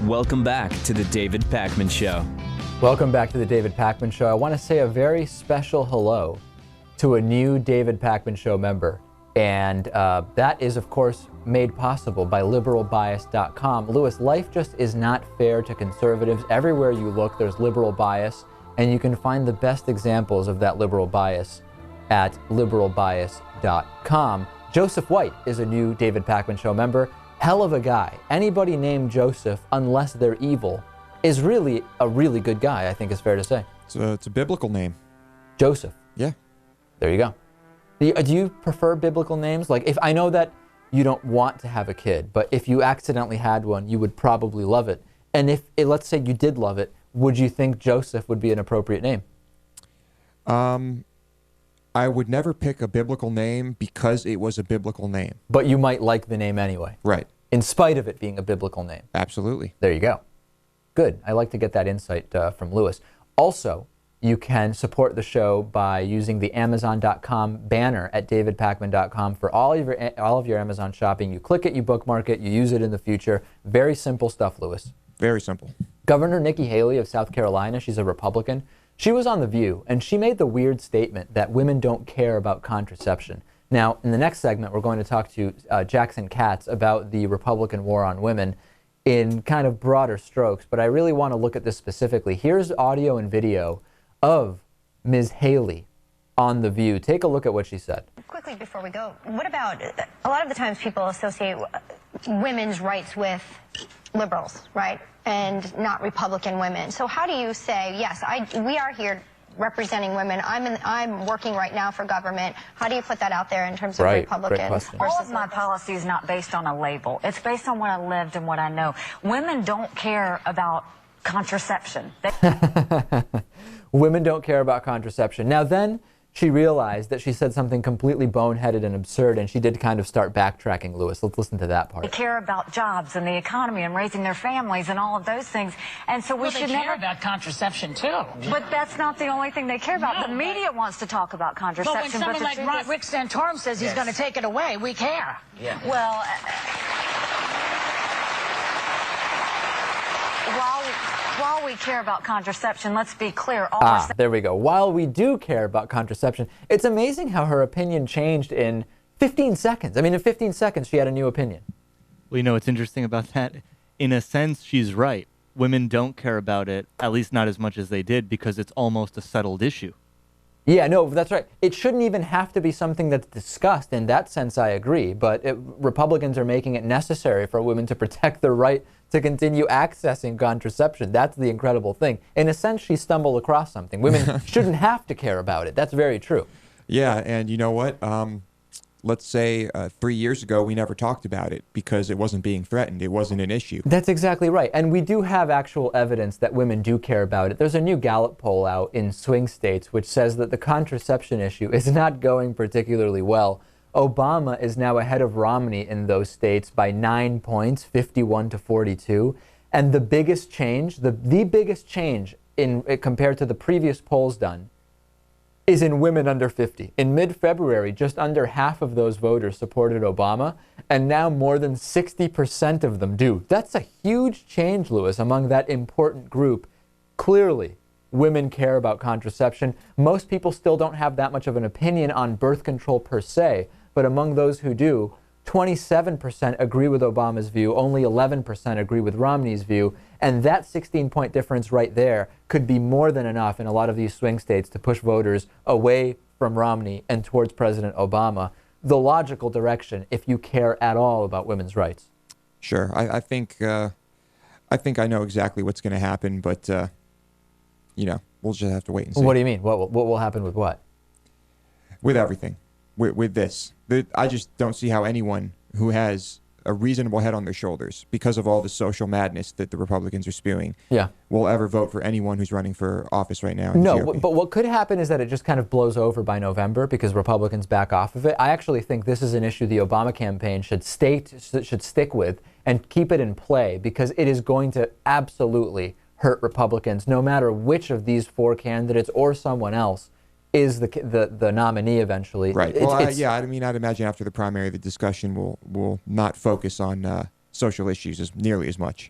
Welcome back to the David Pakman Show. Welcome back to the David Pakman Show. I want to say a very special hello to a new David Pakman Show member. And that is, of course, made possible by liberalbias.com. Lewis, life just is not fair to conservatives. Everywhere you look, there's liberal bias, and you can find the best examples of that liberal bias at liberalbias.com. Joseph White is a new David Pakman Show member. Hell of a guy. Anybody named Joseph, unless they're evil, is really a really good guy, I think is fair to say. It's a biblical name. Joseph. Yeah. There you go. Do you prefer biblical names? Like, if I know that you don't want to have a kid, but if you accidentally had one, you would probably love it. And if, let's say you did love it, would you think Joseph would be an appropriate name? I would never pick a biblical name because it was a biblical name. But you might like the name anyway. Right. In spite of it being a biblical name. Absolutely. There you go. Good. I like to get that insight from Lewis. Also, you can support the show by using the Amazon.com banner at davidpakman.com for all of your Amazon shopping. You click it, you bookmark it, you use it in the future. Very simple stuff, Lewis. Very simple. Governor Nikki Haley of South Carolina, she's a Republican. She was on The View, and she made the weird statement that women don't care about contraception. Now, in the next segment, we're going to talk to Jackson Katz about the Republican war on women in kind of broader strokes, but I really want to look at this specifically. Here's audio and video of Ms. Haley on The View. Take a look at what she said. Quickly before we go, what about, a lot of the times people associate women's rights with liberals, right? And not Republican women. So how do you say, yes, we are here representing women. I'm working right now for government. How do you put that out there in terms of Republicans? All of my policy is not based on a label. It's based on what I lived and what I know. Women don't care about contraception. Women don't care about contraception. Now then, she realized that she said something completely boneheaded and absurd, and she did kind of start backtracking, Lewis. Let's listen to that part. They care about jobs and the economy and raising their families and all of those things. And so we should never care about contraception, too. But that's not the only thing they care about. No, the media wants to talk about contraception. But when someone like Rick Santorum says he's going to take it away, we care. Yeah. Well, while we care about contraception, let's be clear. There we go. While we do care about contraception, it's amazing how her opinion changed in 15 seconds. I mean, in 15 seconds, she had a new opinion. Well, you know what's interesting about that? In a sense, she's right. Women don't care about it, at least not as much as they did, because it's almost a settled issue. Yeah, no, that's right. It shouldn't even have to be something that's discussed. In that sense, I agree. But Republicans are making it necessary for women to protect their right to continue accessing contraception. That's the incredible thing. In a sense, she stumbled across something. Women shouldn't have to care about it. That's very true. Yeah, and you know what? Let's say 3 years ago, we never talked about it because it wasn't being threatened. It wasn't an issue. That's exactly right. And we do have actual evidence that women do care about it. There's a new Gallup poll out in swing states which says that the contraception issue is not going particularly well. Obama is now ahead of Romney in those states by 9 points, 51-42. And the biggest change, the biggest change compared to the previous polls done, is in women under 50. In mid-February, just under half of those voters supported Obama, and now more than 60% of them do. That's a huge change, Lewis, among that important group. Clearly, women care about contraception. Most people still don't have that much of an opinion on birth control per se, but among those who do, 27% agree with Obama's view, only 11% agree with Romney's view, and that 16-point difference right there could be more than enough in a lot of these swing states to push voters away from Romney and towards President Obama, the logical direction if you care at all about women's rights. Sure. I think I know exactly what's going to happen, but, you know, we'll just have to wait and see. What do you mean? What will happen with what? With everything. With this. I just don't see how anyone who has a reasonable head on their shoulders, because of all the social madness that the Republicans are spewing, will ever vote for anyone who's running for office right now. No, but what could happen is that it just kind of blows over by November because Republicans back off of it. I actually think this is an issue the Obama campaign should stick with and keep it in play, because it is going to absolutely hurt Republicans, no matter which of these four candidates or someone else is the nominee eventually. Right. Well, yeah, I mean, I'd imagine after the primary, the discussion will not focus on social issues nearly as much.